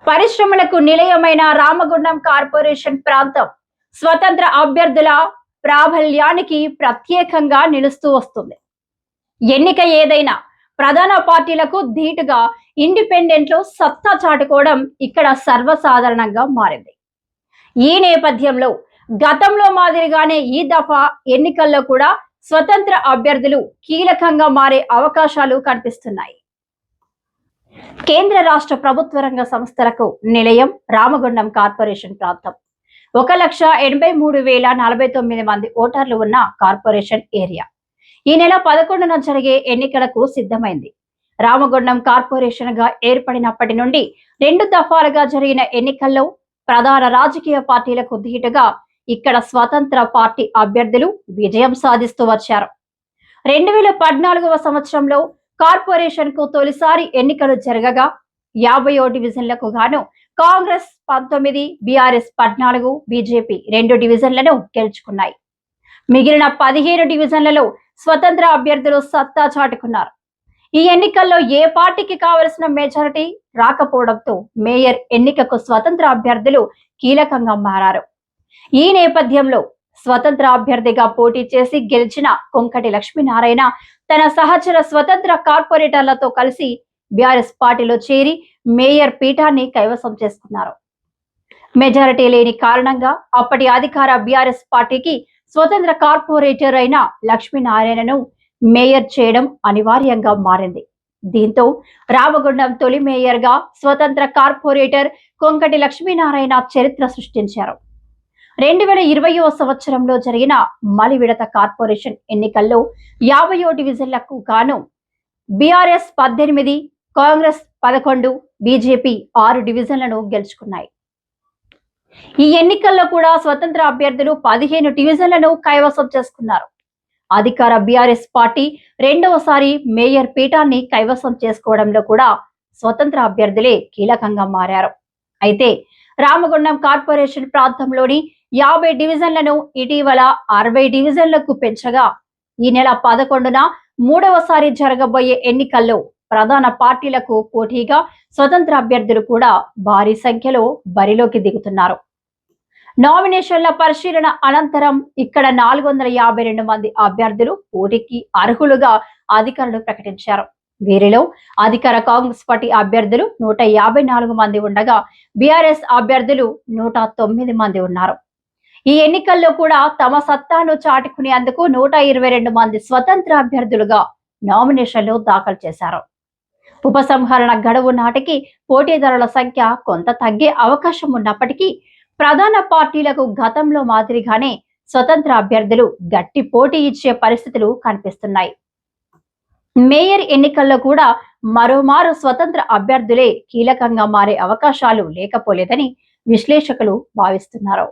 పరిశ్రమలకు నిలయమైన రామగుండం కార్పొరేషన్ ప్రాంతం స్వతంత్ర అభ్యర్థుల ప్రాబల్యానికి ప్రత్యేకంగా నిలుస్తూ వస్తుంది. ఎన్నిక ఏదైనా ప్రధాన పార్టీలకు ధీటుగా ఇండిపెండెంట్లు సత్తా చాటుకోవడం ఇక్కడ సర్వసాధారణంగా మారింది. ఈ నేపథ్యంలో గతంలో మాదిరిగానే ఈ దఫా ఎన్నికల్లో కూడా స్వతంత్ర అభ్యర్థులు కీలకంగా మారే అవకాశాలు కనిపిస్తున్నాయి. కేంద్ర రాష్ట్ర ప్రభుత్వ రంగ సంస్థలకు నిలయం రామగుండం కార్పొరేషన్ ప్రాంతం. 1,83,049 మంది ఓటర్లు ఉన్న కార్పొరేషన్ ఏరియా ఈ నెల 11న జరిగే ఎన్నికలకు సిద్ధమైంది. రామగుండం కార్పొరేషన్ గా ఏర్పడినప్పటి నుండి 2 దఫాలుగా జరిగిన ఎన్నికల్లో ప్రధాన రాజకీయ పార్టీలకు ధీటుగా ఇక్కడ స్వతంత్ర పార్టీ అభ్యర్థులు విజయం సాధిస్తూ వచ్చారు. 2014వ సంవత్సరంలో కార్పొరేషన్ కు తొలిసారి ఎన్నికలు జరగగా 50 డివిజన్లకు గాను కాంగ్రెస్ 19, బీఆర్ఎస్ 14, బీజేపీ 2 డివిజన్లను గెలుచుకున్నాయి. మిగిలిన 15 డివిజన్లలో స్వతంత్ర అభ్యర్థులు సత్తా చాటుకున్నారు. ఈ ఎన్నికల్లో ఏ పార్టీకి కావలసిన మెజారిటీ రాకపోవడంతో మేయర్ ఎన్నికకు స్వతంత్ర అభ్యర్థులు కీలకంగా మారారు. ఈ నేపథ్యంలో స్వతంత్ర అభ్యర్థిగా పోటీ చేసి గెలిచిన కొంకటి లక్ష్మీనారాయణ తన సహచర స్వతంత్ర కార్పొరేటర్లతో కలిసి బీఆర్ఎస్ పార్టీలో చేరి మేయర్ పీఠాన్ని కైవసం చేసుకున్నారు. మెజారిటీ లేని కారణంగా అప్పటి అధికార బీఆర్ఎస్ పార్టీకి స్వతంత్ర కార్పొరేటర్ అయిన లక్ష్మీనారాయణను మేయర్ చేయడం అనివార్యంగా మారింది. దీంతో రామగుండం తొలి మేయర్ గా స్వతంత్ర కార్పొరేటర్ కొంకటి లక్ష్మీనారాయణ చరిత్ర సృష్టించారు. 2020వ సంవత్సరంలో జరిగిన మలి విడత కార్పొరేషన్ ఎన్నికల్లో 50 డివిజన్లకు గాను బీఆర్ఎస్ 18, కాంగ్రెస్ 11, బీజేపీ 6 డివిజన్లను గెలుచుకున్నాయి. ఈ ఎన్నికల్లో కూడా స్వతంత్ర అభ్యర్థులు 15 డివిజన్లను కైవసం చేసుకున్నారు. అధికార బీఆర్ఎస్ పార్టీ రెండవసారి మేయర్ పీఠాన్ని కైవసం చేసుకోవడంలో కూడా స్వతంత్ర అభ్యర్థులే కీలకంగా మారారు. అయితే రామగుండం కార్పొరేషన్ ప్రాంతంలోని 50 డివిజన్లను ఇటీవల 60 డివిజన్లకు పెంచగా ఈ నెల 11న మూడవసారి జరగబోయే ఎన్నికల్లో ప్రధాన పార్టీలకు పోటీగా స్వతంత్ర అభ్యర్థులు కూడా భారీ సంఖ్యలో బరిలోకి దిగుతున్నారు. నామినేషన్ల పరిశీలన అనంతరం ఇక్కడ 452 మంది అభ్యర్థులు పోటీకి అర్హులుగా అధికారులు ప్రకటించారు. వీరిలో అధికార కాంగ్రెస్ పార్టీ అభ్యర్థులు 154 మంది ఉండగా బీఆర్ఎస్ అభ్యర్థులు 109 మంది ఉన్నారు. ఈ ఎన్నికల్లో కూడా తమ సత్తాను చాటుకునేందుకు 122 మంది స్వతంత్ర అభ్యర్థులుగా నామినేషన్లు దాఖలు చేశారు. ఉపసంహరణ గడువు నాటికి పోటీదారుల సంఖ్య కొంత తగ్గే అవకాశం ఉన్నప్పటికీ ప్రధాన పార్టీలకు గతంలో మాదిరిగానే స్వతంత్ర అభ్యర్థులు గట్టి పోటీ ఇచ్చే పరిస్థితులు కనిపిస్తున్నాయి. మేయర్ ఎన్నికల్లో కూడా మరోమారు స్వతంత్ర అభ్యర్థులే కీలకంగా మారే అవకాశాలు లేకపోలేదని విశ్లేషకులు భావిస్తున్నారు.